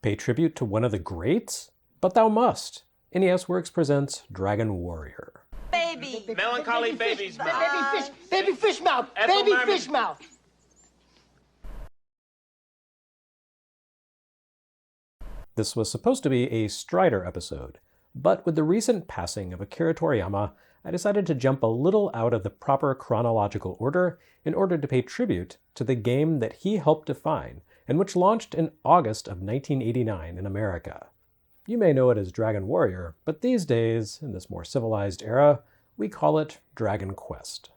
Pay tribute to one of the greats? But thou must. NES Works presents Dragon Warrior. Baby! Melancholy baby's mouth. Baby fish mouth! Ethel Baby Merman. fish mouth! This was supposed to be a Strider episode, but with the recent passing of Akira Toriyama, I decided to jump a little out of the proper chronological order in order to pay tribute to the game that he helped define and which launched in August of 1989 in America. You may know it as Dragon Warrior, but these days, in this more civilized era, we call it Dragon Quest.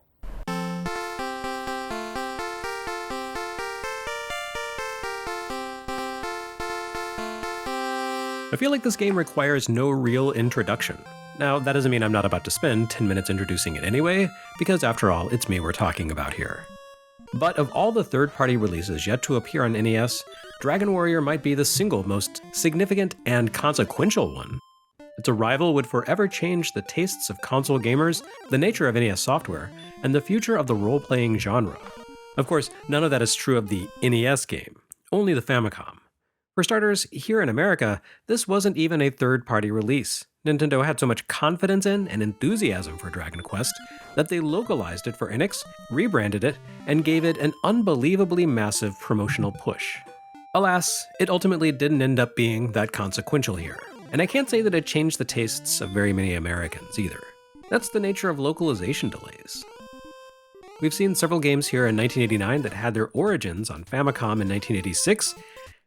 I feel like this game requires no real introduction. Now, that doesn't mean I'm not about to spend 10 minutes introducing it anyway, because after all, it's me we're talking about here. But of all the third-party releases yet to appear on NES, Dragon Warrior might be the single most significant and consequential one. Its arrival would forever change the tastes of console gamers, the nature of NES software, and the future of the role-playing genre. Of course, none of that is true of the NES game, only the Famicom. For starters, here in America, this wasn't even a third-party release. Nintendo had so much confidence in and enthusiasm for Dragon Quest that they localized it for NX, rebranded it, and gave it an unbelievably massive promotional push. Alas, it ultimately didn't end up being that consequential here, and I can't say that it changed the tastes of very many Americans either. That's the nature of localization delays. We've seen several games here in 1989 that had their origins on Famicom in 1986,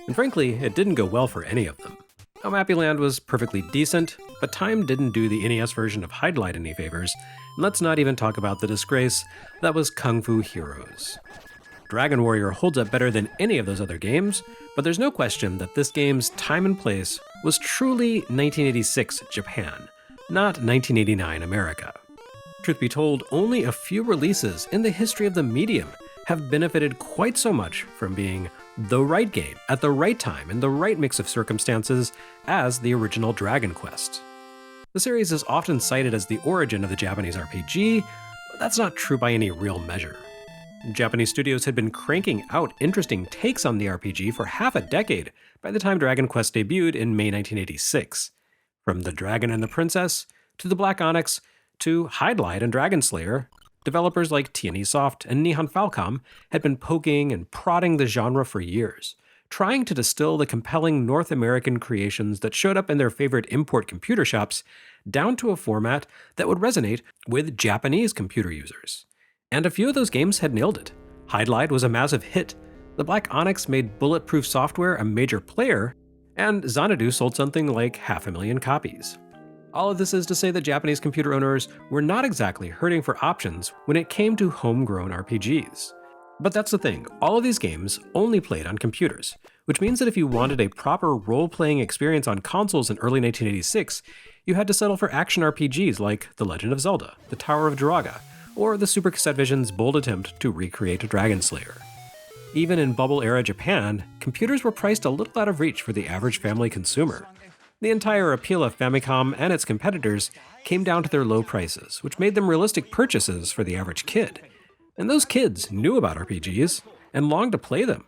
and frankly, it didn't go well for any of them. Mappy Land was perfectly decent, but time didn't do the NES version of Hydlide any favors, and let's not even talk about the disgrace that was Kung Fu Heroes. Dragon Warrior holds up better than any of those other games, but there's no question that this game's time and place was truly 1986 Japan, not 1989 America. Truth be told, only a few releases in the history of the medium have benefited quite so much from being the right game at the right time in the right mix of circumstances as the original Dragon Quest. The series is often cited as the origin of the Japanese RPG, but that's not true by any real measure. Japanese studios had been cranking out interesting takes on the RPG for half a decade by the time Dragon Quest debuted in May 1986. From The Dragon and the Princess, to The Black Onyx, to Hydlide and Dragon Slayer, developers like TMNT Soft and Nihon Falcom had been poking and prodding the genre for years, trying to distill the compelling North American creations that showed up in their favorite import computer shops down to a format that would resonate with Japanese computer users. And a few of those games had nailed it. Hydlide was a massive hit, The Black Onyx made bulletproof software a major player, and Xanadu sold something like 500,000 copies. All of this is to say that Japanese computer owners were not exactly hurting for options when it came to homegrown RPGs. But that's the thing, all of these games only played on computers, which means that if you wanted a proper role-playing experience on consoles in early 1986, you had to settle for action RPGs like The Legend of Zelda, The Tower of Duraga, or the Super Cassette Vision's bold attempt to recreate Dragon Slayer. Even in bubble-era Japan, computers were priced a little out of reach for the average family consumer. The entire appeal of Famicom and its competitors came down to their low prices, which made them realistic purchases for the average kid. And those kids knew about RPGs and longed to play them.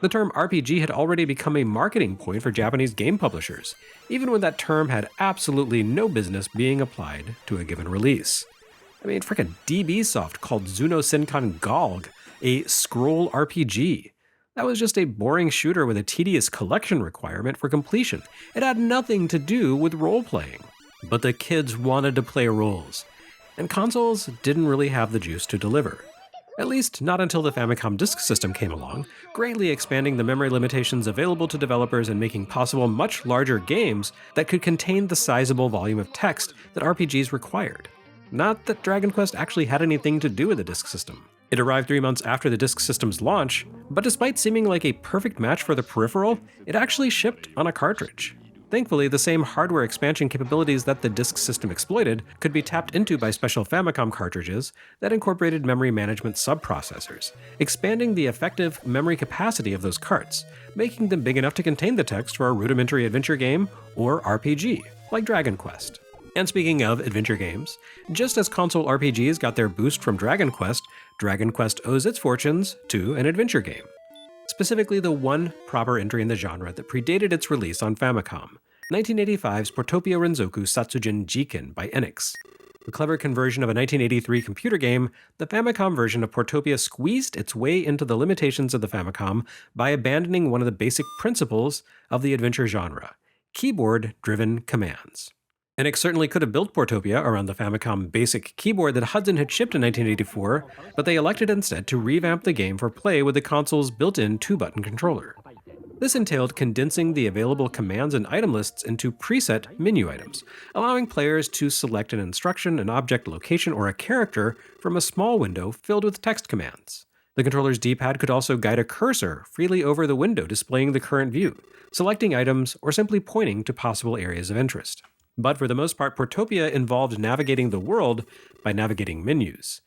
The term RPG had already become a marketing point for Japanese game publishers, even when that term had absolutely no business being applied to a given release. I mean, frickin' DB Soft called Zuno Senkan Galg a scroll RPG. That was just a boring shooter with a tedious collection requirement for completion. It had nothing to do with role-playing. But the kids wanted to play roles, and consoles didn't really have the juice to deliver. At least not until the Famicom Disk System came along, greatly expanding the memory limitations available to developers and making possible much larger games that could contain the sizable volume of text that RPGs required. Not that Dragon Quest actually had anything to do with the Disk System. It arrived 3 months after the Disk System's launch, but despite seeming like a perfect match for the peripheral, it actually shipped on a cartridge. Thankfully, the same hardware expansion capabilities that the Disk System exploited could be tapped into by special Famicom cartridges that incorporated memory management subprocessors, expanding the effective memory capacity of those carts, making them big enough to contain the text for a rudimentary adventure game or RPG, like Dragon Quest. And speaking of adventure games, just as console RPGs got their boost from Dragon Quest owes its fortunes to an adventure game. specifically the one proper entry in the genre that predated its release on Famicom, 1985's Portopia Renzoku Satsujin Jiken by Enix. A clever conversion of a 1983 computer game, the Famicom version of Portopia squeezed its way into the limitations of the Famicom by abandoning one of the basic principles of the adventure genre: keyboard-driven commands. Enix certainly could have built Portopia around the Famicom basic keyboard that Hudson had shipped in 1984, but they elected instead to revamp the game for play with the console's built-in 2-button controller. This entailed condensing the available commands and item lists into preset menu items, allowing players to select an instruction, an object, location, or a character from a small window filled with text commands. The controller's D-pad could also guide a cursor freely over the window displaying the current view, selecting items, or simply pointing to possible areas of interest. But for the most part, Portopia involved navigating the world by navigating menus.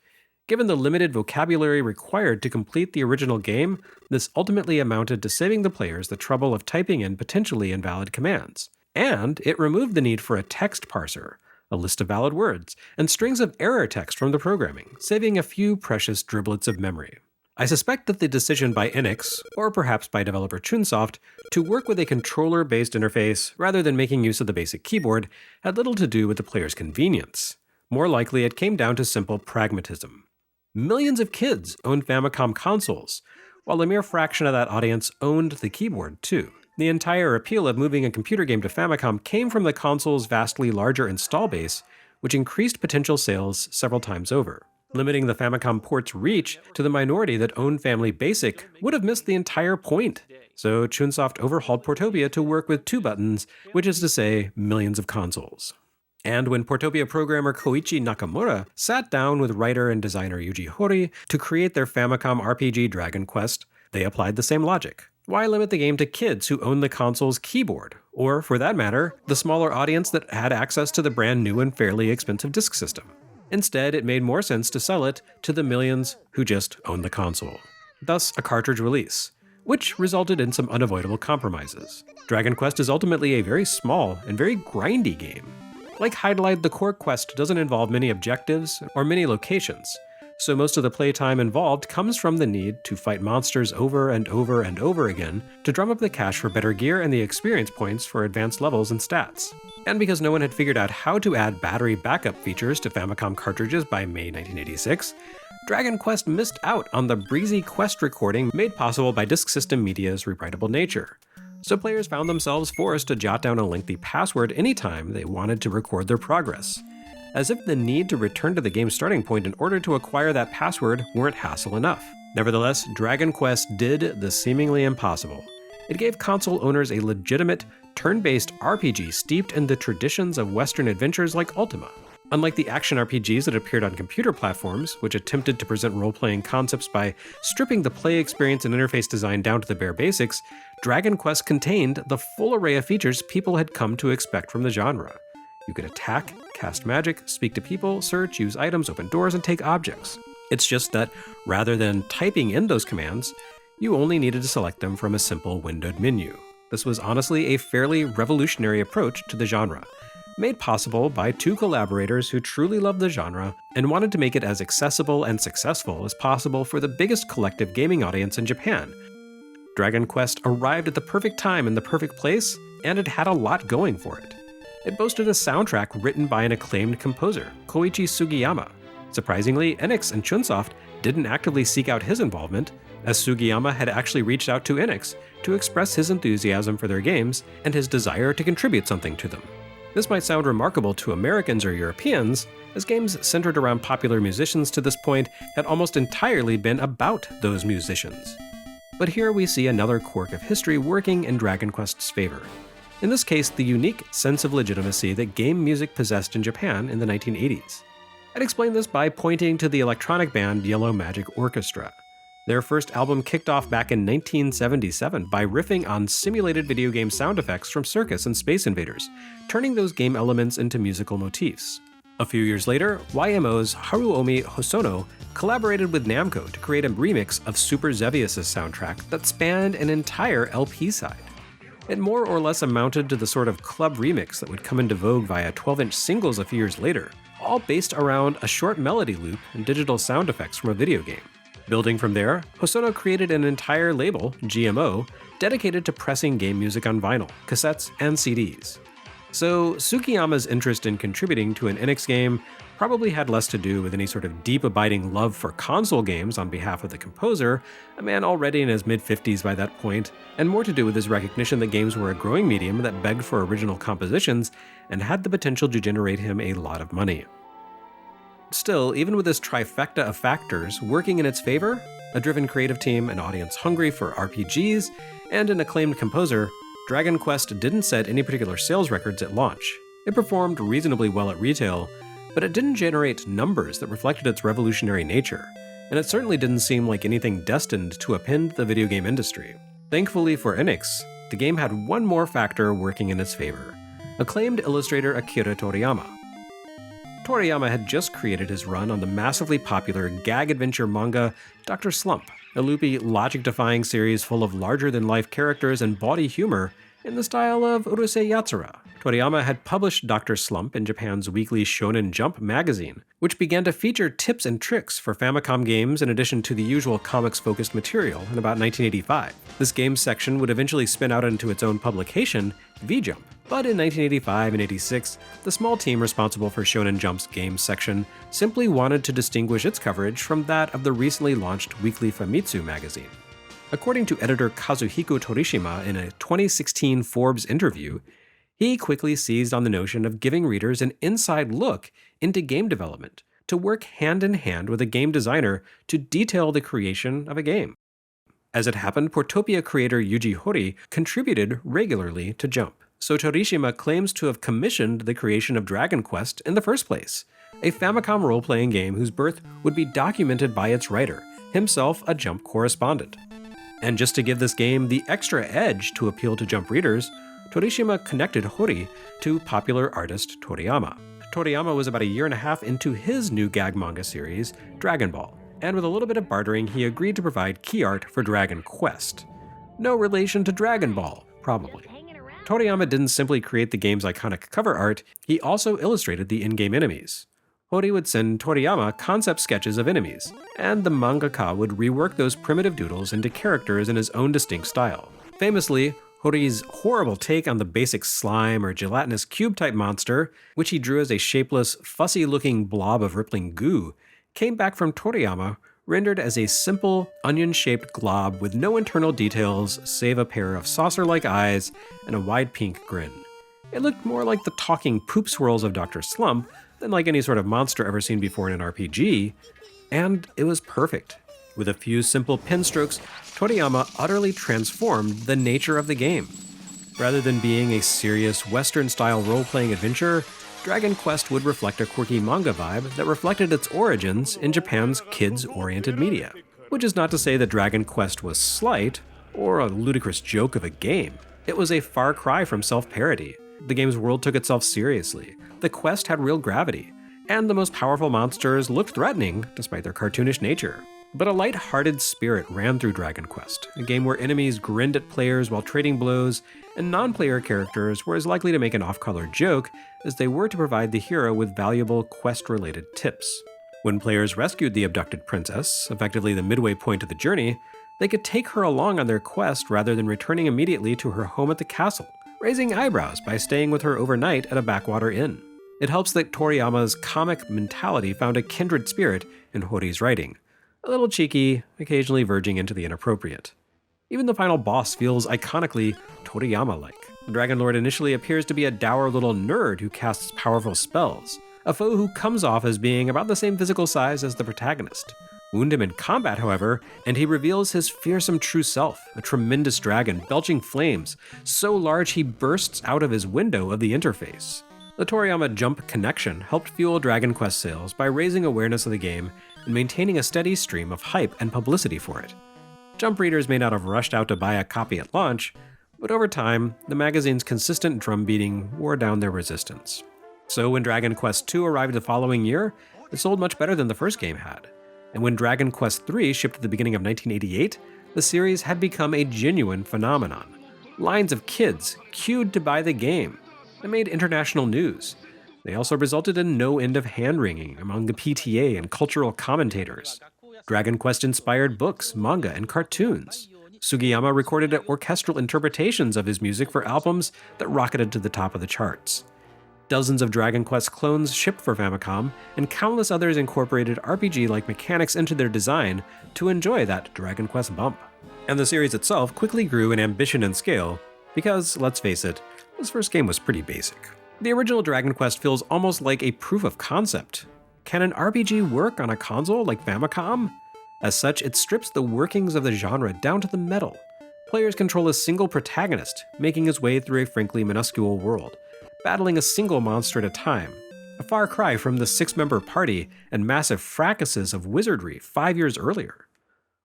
Given the limited vocabulary required to complete the original game, this ultimately amounted to saving the players the trouble of typing in potentially invalid commands. And it removed the need for a text parser, a list of valid words, and strings of error text from the programming, saving a few precious driblets of memory. I suspect that the decision by Enix, or perhaps by developer Chunsoft, to work with a controller-based interface rather than making use of the basic keyboard had little to do with the player's convenience. More likely, it came down to simple pragmatism. Millions of kids owned Famicom consoles, while a mere fraction of that audience owned the keyboard too. The entire appeal of moving a computer game to Famicom came from the console's vastly larger install base, which increased potential sales several times over. Limiting the Famicom port's reach to the minority that owned Family Basic would have missed the entire point. So Chunsoft overhauled Portopia to work with 2 buttons, which is to say, millions of consoles. And when Portopia programmer Koichi Nakamura sat down with writer and designer Yuji Horii to create their Famicom RPG Dragon Quest, they applied the same logic. Why limit the game to kids who own the console's keyboard? Or, for that matter, the smaller audience that had access to the brand new and fairly expensive disk system? Instead, it made more sense to sell it to the millions who just own the console. Thus, a cartridge release, which resulted in some unavoidable compromises. Dragon Quest is ultimately a very small and very grindy game. Like Hydlide, the core quest doesn't involve many objectives or many locations, so most of the playtime involved comes from the need to fight monsters over and over and over again to drum up the cash for better gear and the experience points for advanced levels and stats. And because no one had figured out how to add battery backup features to Famicom cartridges by May 1986, Dragon Quest missed out on the breezy quest recording made possible by Disk System Media's rewritable nature. So players found themselves forced to jot down a lengthy password anytime they wanted to record their progress, as if the need to return to the game's starting point in order to acquire that password weren't hassle enough. Nevertheless, Dragon Quest did the seemingly impossible. It gave console owners a legitimate, turn-based RPG steeped in the traditions of Western adventures like Ultima. Unlike the action RPGs that appeared on computer platforms, which attempted to present role-playing concepts by stripping the play experience and interface design down to the bare basics, Dragon Quest contained the full array of features people had come to expect from the genre. You could attack, cast magic, speak to people, search, use items, open doors, and take objects. It's just that, rather than typing in those commands, you only needed to select them from a simple windowed menu. This was honestly a fairly revolutionary approach to the genre, made possible by 2 collaborators who truly loved the genre and wanted to make it as accessible and successful as possible for the biggest collective gaming audience in Japan. Dragon Quest arrived at the perfect time in the perfect place, and it had a lot going for it. It boasted a soundtrack written by an acclaimed composer, Koichi Sugiyama. Surprisingly, Enix and Chunsoft didn't actively seek out his involvement, as Sugiyama had actually reached out to Enix to express his enthusiasm for their games and his desire to contribute something to them. This might sound remarkable to Americans or Europeans, as games centered around popular musicians to this point had almost entirely been about those musicians. But here we see another quirk of history working in Dragon Quest's favor. In this case, the unique sense of legitimacy that game music possessed in Japan in the 1980s. I'd explain this by pointing to the electronic band Yellow Magic Orchestra. Their first album kicked off back in 1977 by riffing on simulated video game sound effects from Circus and Space Invaders, turning those game elements into musical motifs. A few years later, YMO's Haruomi Hosono collaborated with Namco to create a remix of Super Xevious' soundtrack that spanned an entire LP side. It more or less amounted to the sort of club remix that would come into vogue via 12-inch singles a few years later, all based around a short melody loop and digital sound effects from a video game. Building from there, Hosono created an entire label, GMO, dedicated to pressing game music on vinyl, cassettes, and CDs. So Tsukiyama's interest in contributing to an NX game probably had less to do with any sort of deep abiding love for console games on behalf of the composer, a man already in his mid-50s by that point, and more to do with his recognition that games were a growing medium that begged for original compositions and had the potential to generate him a lot of money. Still, even with this trifecta of factors working in its favor, a driven creative team, an audience hungry for RPGs, and an acclaimed composer, Dragon Quest didn't set any particular sales records at launch. It performed reasonably well at retail, but it didn't generate numbers that reflected its revolutionary nature, and it certainly didn't seem like anything destined to upend the video game industry. Thankfully for Enix, the game had one more factor working in its favor: acclaimed illustrator Akira Toriyama. Toriyama had just created his run on the massively popular gag adventure manga Dr. Slump, a loopy, logic-defying series full of larger-than-life characters and bawdy humor in the style of Urusei Yatsura. Toriyama had published Dr. Slump in Japan's weekly Shonen Jump magazine, which began to feature tips and tricks for Famicom games in addition to the usual comics-focused material in about 1985. This games section would eventually spin out into its own publication, V-Jump. But in 1985 and 86, the small team responsible for Shonen Jump's games section simply wanted to distinguish its coverage from that of the recently launched weekly Famitsu magazine. According to editor Kazuhiko Torishima in a 2016 Forbes interview, he quickly seized on the notion of giving readers an inside look into game development, to work hand in hand with a game designer to detail the creation of a game. As it happened, Portopia creator Yuji Horii contributed regularly to Jump, so Torishima claims to have commissioned the creation of Dragon Quest in the first place, a Famicom role-playing game whose birth would be documented by its writer, himself a Jump correspondent. And just to give this game the extra edge to appeal to Jump readers, Torishima connected Horii to popular artist Toriyama. Toriyama was about a year and a half into his new gag manga series, Dragon Ball, and with a little bit of bartering, he agreed to provide key art for Dragon Quest. No relation to Dragon Ball, probably. Toriyama didn't simply create the game's iconic cover art, he also illustrated the in-game enemies. Horii would send Toriyama concept sketches of enemies, and the mangaka would rework those primitive doodles into characters in his own distinct style. Famously, Horii's horrible take on the basic slime or gelatinous cube-type monster, which he drew as a shapeless, fussy-looking blob of rippling goo, came back from Toriyama, rendered as a simple, onion-shaped glob with no internal details save a pair of saucer-like eyes and a wide pink grin. It looked more like the talking poop swirls of Dr. Slump than like any sort of monster ever seen before in an RPG, and it was perfect. With a few simple pen strokes, Toriyama utterly transformed the nature of the game. Rather than being a serious Western-style role-playing adventure, Dragon Quest would reflect a quirky manga vibe that reflected its origins in Japan's kids-oriented media. Which is not to say that Dragon Quest was slight, or a ludicrous joke of a game. It was a far cry from self-parody. The game's world took itself seriously, the quest had real gravity, and the most powerful monsters looked threatening despite their cartoonish nature. But a light-hearted spirit ran through Dragon Quest, a game where enemies grinned at players while trading blows, and non-player characters were as likely to make an off-color joke as they were to provide the hero with valuable quest-related tips. When players rescued the abducted princess, effectively the midway point of the journey, they could take her along on their quest rather than returning immediately to her home at the castle, raising eyebrows by staying with her overnight at a backwater inn. It helps that Toriyama's comic mentality found a kindred spirit in Horii's writing. A little cheeky, occasionally verging into the inappropriate. Even the final boss feels iconically Toriyama-like. The Dragon Lord initially appears to be a dour little nerd who casts powerful spells, a foe who comes off as being about the same physical size as the protagonist. Wound him in combat, however, and he reveals his fearsome true self, a tremendous dragon belching flames, so large he bursts out of his window of the interface. The Toriyama Jump connection helped fuel Dragon Quest sales by raising awareness of the game and maintaining a steady stream of hype and publicity for it. Jump readers may not have rushed out to buy a copy at launch, but over time, the magazine's consistent drum beating wore down their resistance. So when Dragon Quest II arrived the following year, it sold much better than the first game had. And when Dragon Quest III shipped at the beginning of 1988, the series had become a genuine phenomenon. Lines of kids queued to buy the game. It made international news. They also resulted in no end of hand-wringing among the PTA and cultural commentators. Dragon Quest inspired books, manga, and cartoons. Sugiyama recorded orchestral interpretations of his music for albums that rocketed to the top of the charts. Dozens of Dragon Quest clones shipped for Famicom, and countless others incorporated RPG-like mechanics into their design to enjoy that Dragon Quest bump. And the series itself quickly grew in ambition and scale, because, let's face it, this first game was pretty basic. The original Dragon Quest feels almost like a proof of concept. Can an RPG work on a console like Famicom? As such, it strips the workings of the genre down to the metal. Players control a single protagonist, making his way through a frankly minuscule world, battling a single monster at a time. A far cry from the 6-member party and massive fracases of wizardry 5 years earlier.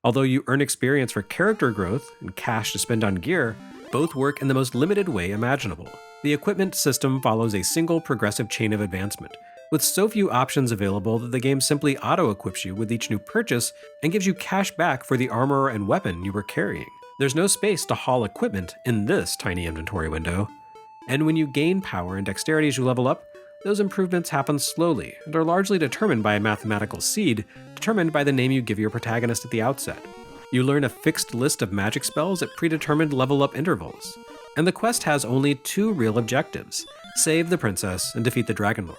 Although you earn experience for character growth and cash to spend on gear, both work in the most limited way imaginable. The equipment system follows a single progressive chain of advancement, with so few options available that the game simply auto-equips you with each new purchase and gives you cash back for the armor and weapon you were carrying. There's no space to haul equipment in this tiny inventory window. And when you gain power and dexterity as you level up, those improvements happen slowly and are largely determined by a mathematical seed determined by the name you give your protagonist at the outset. You learn a fixed list of magic spells at predetermined level-up intervals. And the quest has only 2 real objectives: save the princess and defeat the Dragon Lord,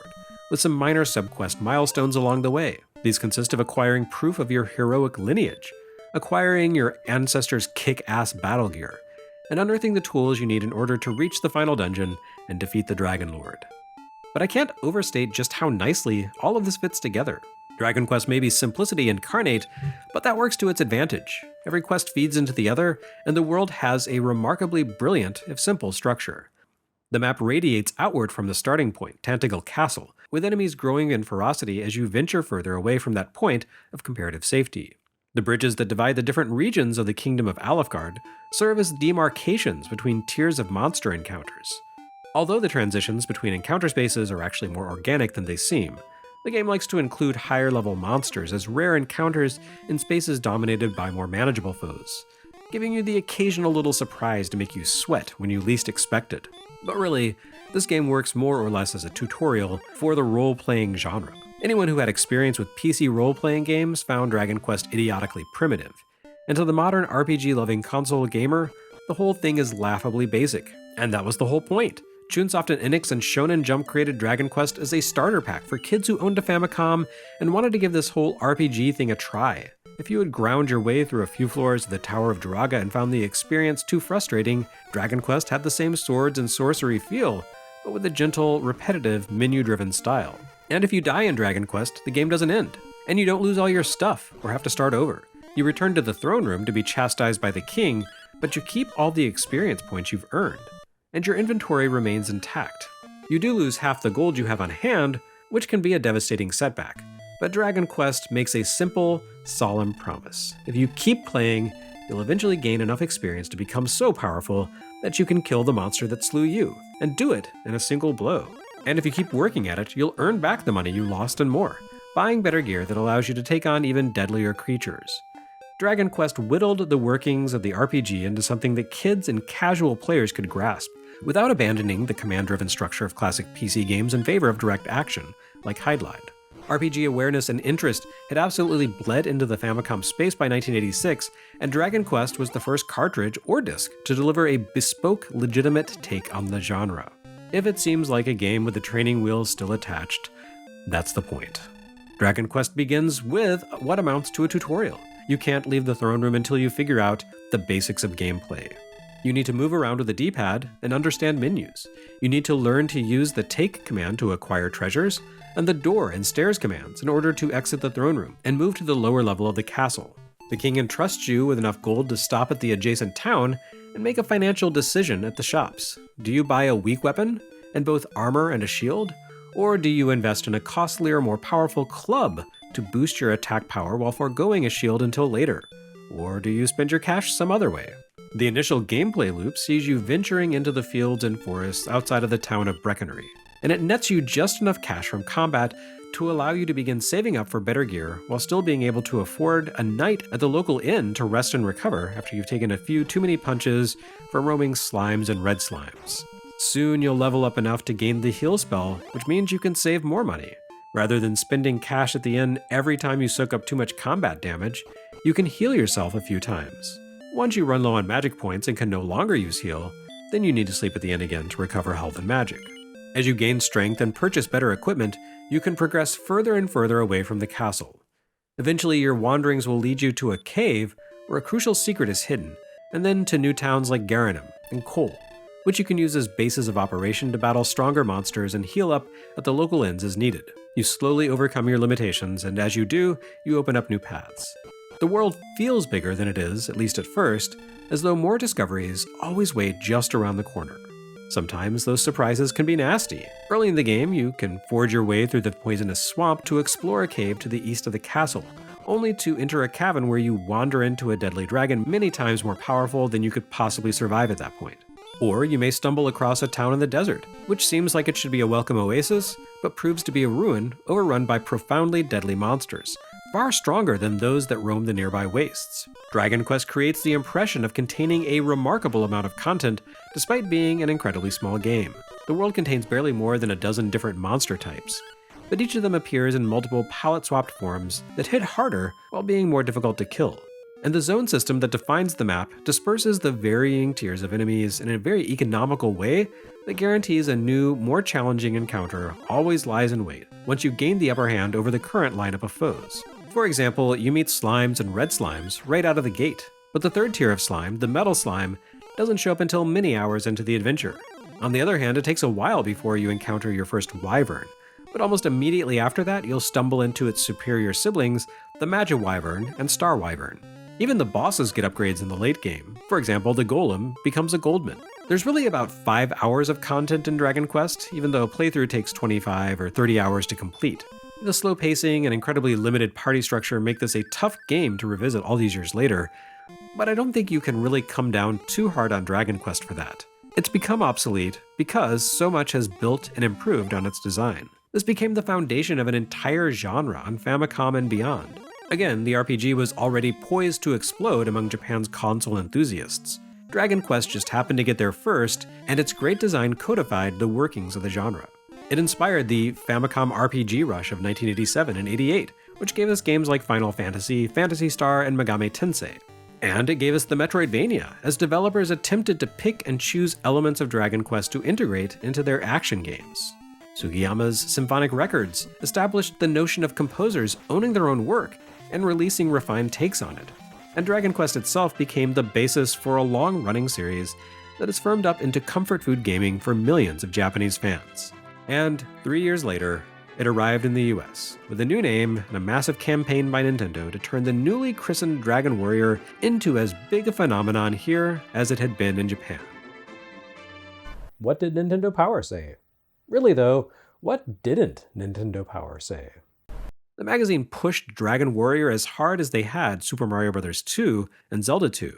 with some minor subquest milestones along the way. These consist of acquiring proof of your heroic lineage, acquiring your ancestors' kick-ass battle gear, and unearthing the tools you need in order to reach the final dungeon and defeat the Dragon Lord. But I can't overstate just how nicely all of this fits together. Dragon Quest may be simplicity incarnate, but that works to its advantage. Every quest feeds into the other, and the world has a remarkably brilliant, if simple, structure. The map radiates outward from the starting point, Tantegel Castle, with enemies growing in ferocity as you venture further away from that point of comparative safety. The bridges that divide the different regions of the Kingdom of Alefgard serve as demarcations between tiers of monster encounters. Although the transitions between encounter spaces are actually more organic than they seem, the game likes to include higher-level monsters as rare encounters in spaces dominated by more manageable foes, giving you the occasional little surprise to make you sweat when you least expect it. But really, this game works more or less as a tutorial for the role-playing genre. Anyone who had experience with PC role-playing games found Dragon Quest idiotically primitive, and to the modern RPG-loving console gamer, the whole thing is laughably basic. And that was the whole point. Chunsoft and Enix and Shonen Jump created Dragon Quest as a starter pack for kids who owned a Famicom and wanted to give this whole RPG thing a try. If you had ground your way through a few floors of the Tower of Duraga and found the experience too frustrating, Dragon Quest had the same swords and sorcery feel, but with a gentle, repetitive, menu-driven style. And if you die in Dragon Quest, the game doesn't end, and you don't lose all your stuff or have to start over. You return to the throne room to be chastised by the king, but you keep all the experience points you've earned, and your inventory remains intact. You do lose half the gold you have on hand, which can be a devastating setback, but Dragon Quest makes a simple, solemn promise. If you keep playing, you'll eventually gain enough experience to become so powerful that you can kill the monster that slew you, and do it in a single blow. And if you keep working at it, you'll earn back the money you lost and more, buying better gear that allows you to take on even deadlier creatures. Dragon Quest whittled the workings of the RPG into something that kids and casual players could grasp, without abandoning the command-driven structure of classic PC games in favor of direct action, like Hydlide. RPG awareness and interest had absolutely bled into the Famicom space by 1986, and Dragon Quest was the first cartridge or disc to deliver a bespoke, legitimate take on the genre. If it seems like a game with the training wheels still attached, that's the point. Dragon Quest begins with what amounts to a tutorial. You can't leave the throne room until you figure out the basics of gameplay. You need to move around with the D-pad and understand menus. You need to learn to use the take command to acquire treasures, and the door and stairs commands in order to exit the throne room and move to the lower level of the castle. The king entrusts you with enough gold to stop at the adjacent town and make a financial decision at the shops. Do you buy a weak weapon and both armor and a shield? Or do you invest in a costlier, more powerful club to boost your attack power while foregoing a shield until later? Or do you spend your cash some other way? The initial gameplay loop sees you venturing into the fields and forests outside of the town of Breckenry, and it nets you just enough cash from combat to allow you to begin saving up for better gear while still being able to afford a night at the local inn to rest and recover after you've taken a few too many punches from roaming slimes and red slimes. Soon you'll level up enough to gain the heal spell, which means you can save more money. Rather than spending cash at the end every time you soak up too much combat damage, you can heal yourself a few times. Once you run low on magic points and can no longer use heal, then you need to sleep at the end again to recover health and magic. As you gain strength and purchase better equipment, you can progress further and further away from the castle. Eventually, your wanderings will lead you to a cave where a crucial secret is hidden, and then to new towns like Garanum and Cole, which you can use as bases of operation to battle stronger monsters and heal up at the local inns as needed. You slowly overcome your limitations, and as you do, you open up new paths. The world feels bigger than it is, at least at first, as though more discoveries always wait just around the corner. Sometimes those surprises can be nasty. Early in the game, you can forge your way through the poisonous swamp to explore a cave to the east of the castle, only to enter a cavern where you wander into a deadly dragon many times more powerful than you could possibly survive at that point. Or you may stumble across a town in the desert, which seems like it should be a welcome oasis, but proves to be a ruin overrun by profoundly deadly monsters, far stronger than those that roam the nearby wastes. Dragon Quest creates the impression of containing a remarkable amount of content, despite being an incredibly small game. The world contains barely more than a dozen different monster types, but each of them appears in multiple palette-swapped forms that hit harder while being more difficult to kill. And the zone system that defines the map disperses the varying tiers of enemies in a very economical way that guarantees a new, more challenging encounter always lies in wait once you gain the upper hand over the current lineup of foes. For example, you meet slimes and red slimes right out of the gate, but the third tier of slime, the metal slime, doesn't show up until many hours into the adventure. On the other hand, it takes a while before you encounter your first wyvern, but almost immediately after that, you'll stumble into its superior siblings, the Magi Wyvern and Star Wyvern. Even the bosses get upgrades in the late game. For example, the Golem becomes a Goldman. There's really about 5 hours of content in Dragon Quest, even though a playthrough takes 25 or 30 hours to complete. The slow pacing and incredibly limited party structure make this a tough game to revisit all these years later, but I don't think you can really come down too hard on Dragon Quest for that. It's become obsolete because so much has built and improved on its design. This became the foundation of an entire genre on Famicom and beyond. Again, the RPG was already poised to explode among Japan's console enthusiasts. Dragon Quest just happened to get there first, and its great design codified the workings of the genre. It inspired the Famicom RPG rush of 1987 and 88, which gave us games like Final Fantasy, Phantasy Star, and Megami Tensei. And it gave us the Metroidvania, as developers attempted to pick and choose elements of Dragon Quest to integrate into their action games. Sugiyama's Symphonic Records established the notion of composers owning their own work and releasing refined takes on it. And Dragon Quest itself became the basis for a long-running series that has firmed up into comfort food gaming for millions of Japanese fans. And 3 years later, it arrived in the US, with a new name and a massive campaign by Nintendo to turn the newly christened Dragon Warrior into as big a phenomenon here as it had been in Japan. What did Nintendo Power say? Really though, what didn't Nintendo Power say? The magazine pushed Dragon Warrior as hard as they had Super Mario Bros. 2 and Zelda 2.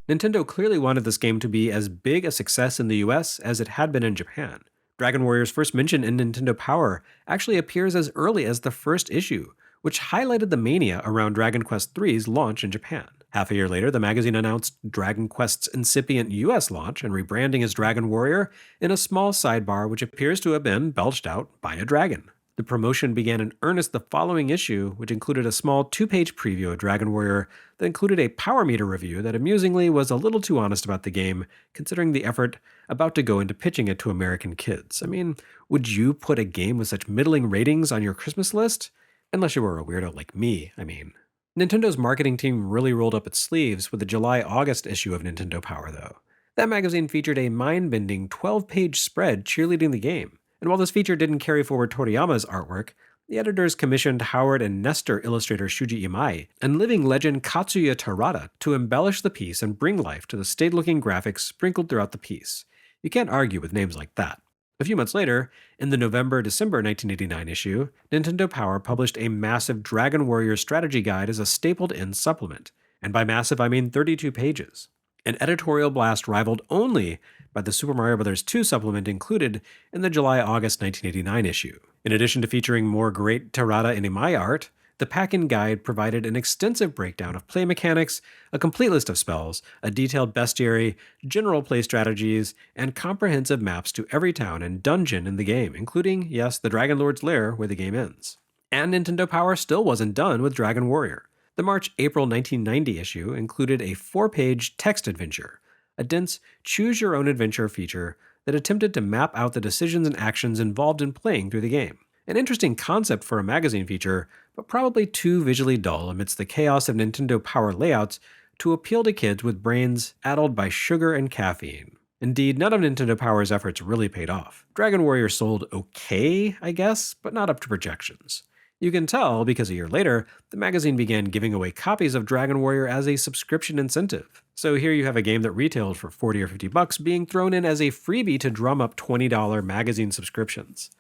Nintendo clearly wanted this game to be as big a success in the US as it had been in Japan. Dragon Warrior's first mention in Nintendo Power actually appears as early as the first issue, which highlighted the mania around Dragon Quest III's launch in Japan. Half a year later, the magazine announced Dragon Quest's incipient US launch and rebranding as Dragon Warrior in a small sidebar which appears to have been belched out by a dragon. The promotion began in earnest the following issue, which included a small 2-page preview of Dragon Warrior that included a power meter review that amusingly was a little too honest about the game, considering the effort about to go into pitching it to American kids. I mean, would you put a game with such middling ratings on your Christmas list? Unless you were a weirdo like me, I mean. Nintendo's marketing team really rolled up its sleeves with the July-August issue of Nintendo Power, though. That magazine featured a mind-bending 12-page spread cheerleading the game. And while this feature didn't carry forward Toriyama's artwork, the editors commissioned Howard and Nestor illustrator Shuji Imai and living legend Katsuya Terada to embellish the piece and bring life to the staid-looking graphics sprinkled throughout the piece. You can't argue with names like that. A few months later, in the November-December 1989 issue, Nintendo Power published a massive Dragon Warrior strategy guide as a stapled-in supplement. And by massive, I mean 32 pages. An editorial blast rivaled only by the Super Mario Bros. 2 supplement included in the July-August 1989 issue. In addition to featuring more great Terada and Imai art, the pack-in guide provided an extensive breakdown of play mechanics, a complete list of spells, a detailed bestiary, general play strategies, and comprehensive maps to every town and dungeon in the game, including, yes, the Dragon Lord's lair where the game ends. And Nintendo Power still wasn't done with Dragon Warrior. The March-April 1990 issue included a 4-page text adventure, a dense choose-your-own-adventure feature that attempted to map out the decisions and actions involved in playing through the game. An interesting concept for a magazine feature, but probably too visually dull amidst the chaos of Nintendo Power layouts to appeal to kids with brains addled by sugar and caffeine. Indeed, none of Nintendo Power's efforts really paid off. Dragon Warrior sold okay, I guess, but not up to projections. You can tell because a year later, the magazine began giving away copies of Dragon Warrior as a subscription incentive. So here you have a game that retailed for $40 or $50 being thrown in as a freebie to drum up $20 magazine subscriptions.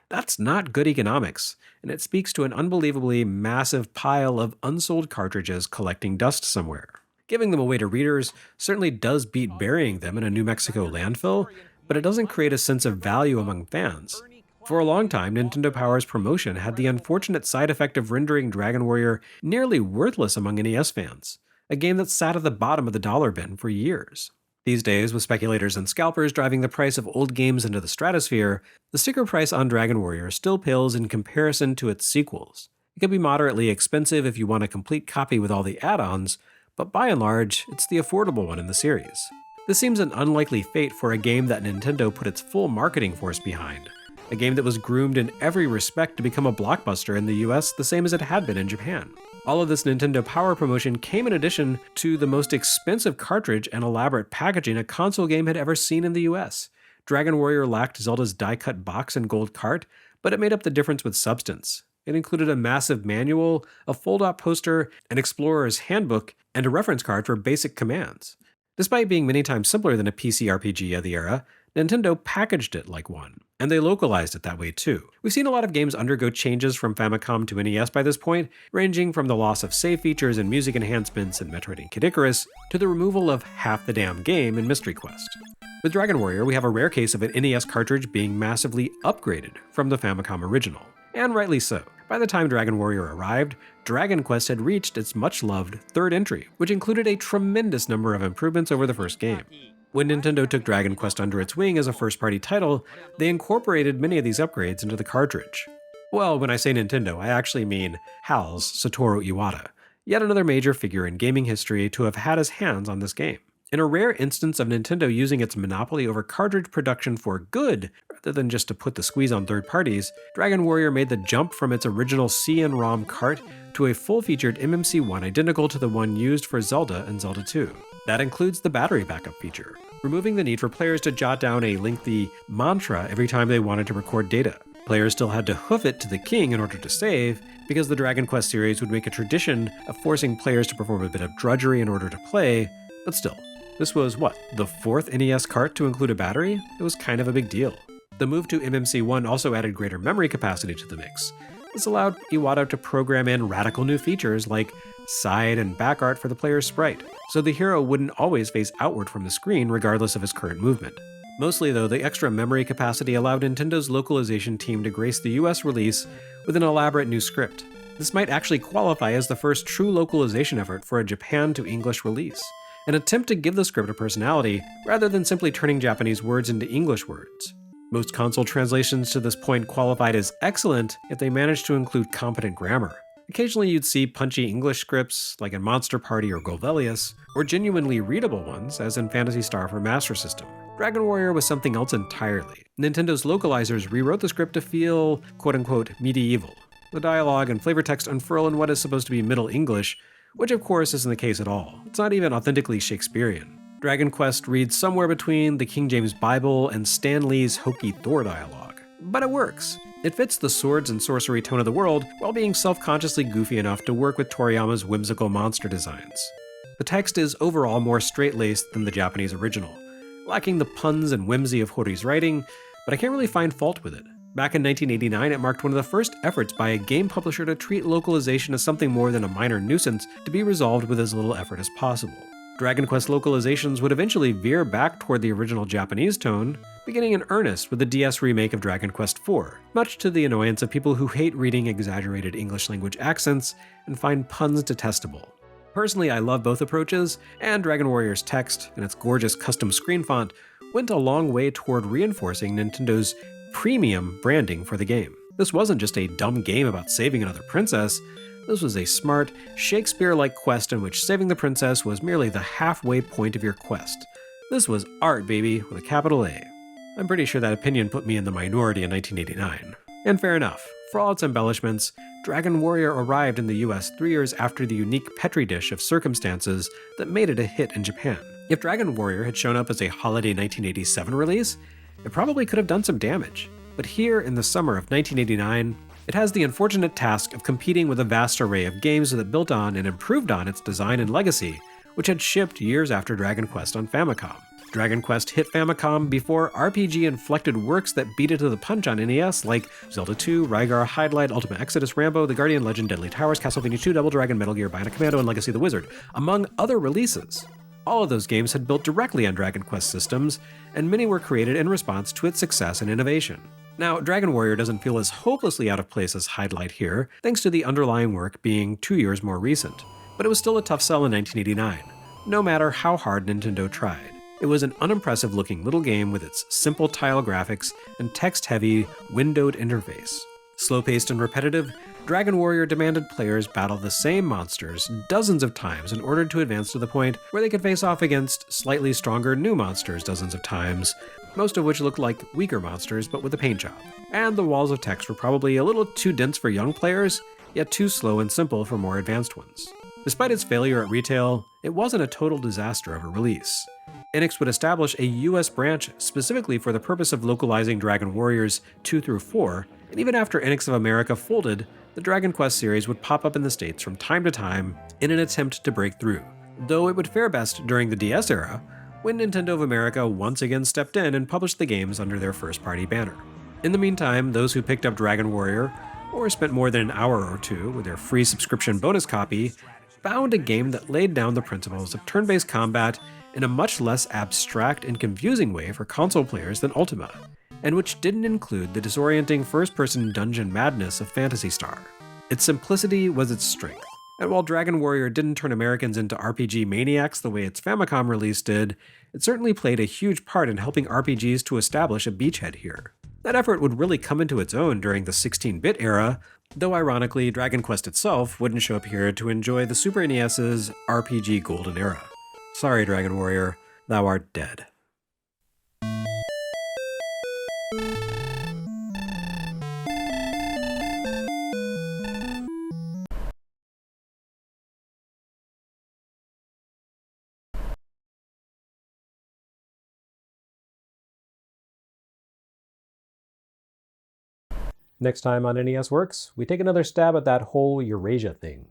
That's not good economics, and it speaks to an unbelievably massive pile of unsold cartridges collecting dust somewhere. Giving them away to readers certainly does beat burying them in a New Mexico landfill, but it doesn't create a sense of value among fans. For a long time, Nintendo Power's promotion had the unfortunate side effect of rendering Dragon Warrior nearly worthless among NES fans, a game that sat at the bottom of the dollar bin for years. These days, with speculators and scalpers driving the price of old games into the stratosphere, the sticker price on Dragon Warrior still pales in comparison to its sequels. It can be moderately expensive if you want a complete copy with all the add-ons, but by and large, it's the affordable one in the series. This seems an unlikely fate for a game that Nintendo put its full marketing force behind. A game that was groomed in every respect to become a blockbuster in the US the same as it had been in Japan. All of this Nintendo Power promotion came in addition to the most expensive cartridge and elaborate packaging a console game had ever seen in the US. Dragon Warrior lacked Zelda's die-cut box and gold cart, but it made up the difference with substance. It included a massive manual, a fold-out poster, an explorer's handbook, and a reference card for basic commands. Despite being many times simpler than a PC RPG of the era, Nintendo packaged it like one, and they localized it that way too. We've seen a lot of games undergo changes from Famicom to NES by this point, ranging from the loss of save features and music enhancements in Metroid and Kid Icarus, to the removal of half the damn game in Mystery Quest. With Dragon Warrior, we have a rare case of an NES cartridge being massively upgraded from the Famicom original, and rightly so. By the time Dragon Warrior arrived, Dragon Quest had reached its much-loved third entry, which included a tremendous number of improvements over the first game. When Nintendo took Dragon Quest under its wing as a first-party title, they incorporated many of these upgrades into the cartridge. Well, when I say Nintendo, I actually mean HAL's Satoru Iwata, yet another major figure in gaming history to have had his hands on this game. In a rare instance of Nintendo using its monopoly over cartridge production for good, rather than just to put the squeeze on third parties, Dragon Warrior made the jump from its original C and ROM cart to a full-featured MMC1 identical to the one used for Zelda and Zelda 2. That includes the battery backup feature, removing the need for players to jot down a lengthy mantra every time they wanted to record data. Players still had to hoof it to the king in order to save, because the Dragon Quest series would make a tradition of forcing players to perform a bit of drudgery in order to play, but still. This was, the fourth NES cart to include a battery? It was kind of a big deal. The move to MMC1 also added greater memory capacity to the mix. This allowed Iwata to program in radical new features like side and back art for the player's sprite, so the hero wouldn't always face outward from the screen regardless of his current movement. Mostly though, the extra memory capacity allowed Nintendo's localization team to grace the US release with an elaborate new script. This might actually qualify as the first true localization effort for a Japan to English release, an attempt to give the script a personality rather than simply turning Japanese words into English words. Most console translations to this point qualified as excellent if they managed to include competent grammar. Occasionally you'd see punchy English scripts, like in Monster Party or Golvelius, or genuinely readable ones, as in Phantasy Star for Master System. Dragon Warrior was something else entirely. Nintendo's localizers rewrote the script to feel, quote-unquote, medieval. The dialogue and flavor text unfurl in what is supposed to be Middle English, which of course isn't the case at all. It's not even authentically Shakespearean. Dragon Quest reads somewhere between the King James Bible and Stan Lee's hokey Thor dialogue. But it works. It fits the swords and sorcery tone of the world while being self-consciously goofy enough to work with Toriyama's whimsical monster designs. The text is overall more straight-laced than the Japanese original, lacking the puns and whimsy of Hori's writing, but I can't really find fault with it. Back in 1989, it marked one of the first efforts by a game publisher to treat localization as something more than a minor nuisance to be resolved with as little effort as possible. Dragon Quest localizations would eventually veer back toward the original Japanese tone, beginning in earnest with the DS remake of Dragon Quest IV, much to the annoyance of people who hate reading exaggerated English language accents and find puns detestable. Personally, I love both approaches, and Dragon Warrior's text and its gorgeous custom screen font went a long way toward reinforcing Nintendo's premium branding for the game. This wasn't just a dumb game about saving another princess. This was a smart, Shakespeare-like quest in which saving the princess was merely the halfway point of your quest. This was art, baby, with a capital A. I'm pretty sure that opinion put me in the minority in 1989. And fair enough. For all its embellishments, Dragon Warrior arrived in the US 3 years after the unique Petri dish of circumstances that made it a hit in Japan. If Dragon Warrior had shown up as a holiday 1987 release, it probably could have done some damage. But here in the summer of 1989, it has the unfortunate task of competing with a vast array of games that built on and improved on its design and legacy, which had shipped years after Dragon Quest on Famicom. Dragon Quest hit Famicom before RPG-inflected works that beat it to the punch on NES like Zelda 2, Rygar, Hydlide, Ultima Exodus, Rambo, The Guardian Legend, Deadly Towers, Castlevania 2, Double Dragon, Metal Gear, Bionic Commando, and Legacy of the Wizard, among other releases. All of those games had built directly on Dragon Quest systems, and many were created in response to its success and innovation. Now, Dragon Warrior doesn't feel as hopelessly out of place as Hydlide here, thanks to the underlying work being 2 years more recent. But it was still a tough sell in 1989, no matter how hard Nintendo tried. It was an unimpressive-looking little game with its simple tile graphics and text-heavy, windowed interface. Slow-paced and repetitive, Dragon Warrior demanded players battle the same monsters dozens of times in order to advance to the point where they could face off against slightly stronger new monsters dozens of times, most of which looked like weaker monsters but with a paint job. And the walls of text were probably a little too dense for young players, yet too slow and simple for more advanced ones. Despite its failure at retail, it wasn't a total disaster of a release. Enix would establish a US branch specifically for the purpose of localizing Dragon Warriors 2 through 4, and even after Enix of America folded, the Dragon Quest series would pop up in the States from time to time in an attempt to break through, though it would fare best during the DS era, when Nintendo of America once again stepped in and published the games under their first-party banner. In the meantime, those who picked up Dragon Warrior, or spent more than an hour or two with their free subscription bonus copy, found a game that laid down the principles of turn-based combat in a much less abstract and confusing way for console players than Ultima, and which didn't include the disorienting first-person dungeon madness of Phantasy Star. Its simplicity was its strength, and while Dragon Warrior didn't turn Americans into RPG maniacs the way its Famicom release did, it certainly played a huge part in helping RPGs to establish a beachhead here. That effort would really come into its own during the 16-bit era, though ironically, Dragon Quest itself wouldn't show up here to enjoy the Super NES's RPG golden era. Sorry, Dragon Warrior, thou art dead. Next time on NES Works, we take another stab at that whole Eurasia thing.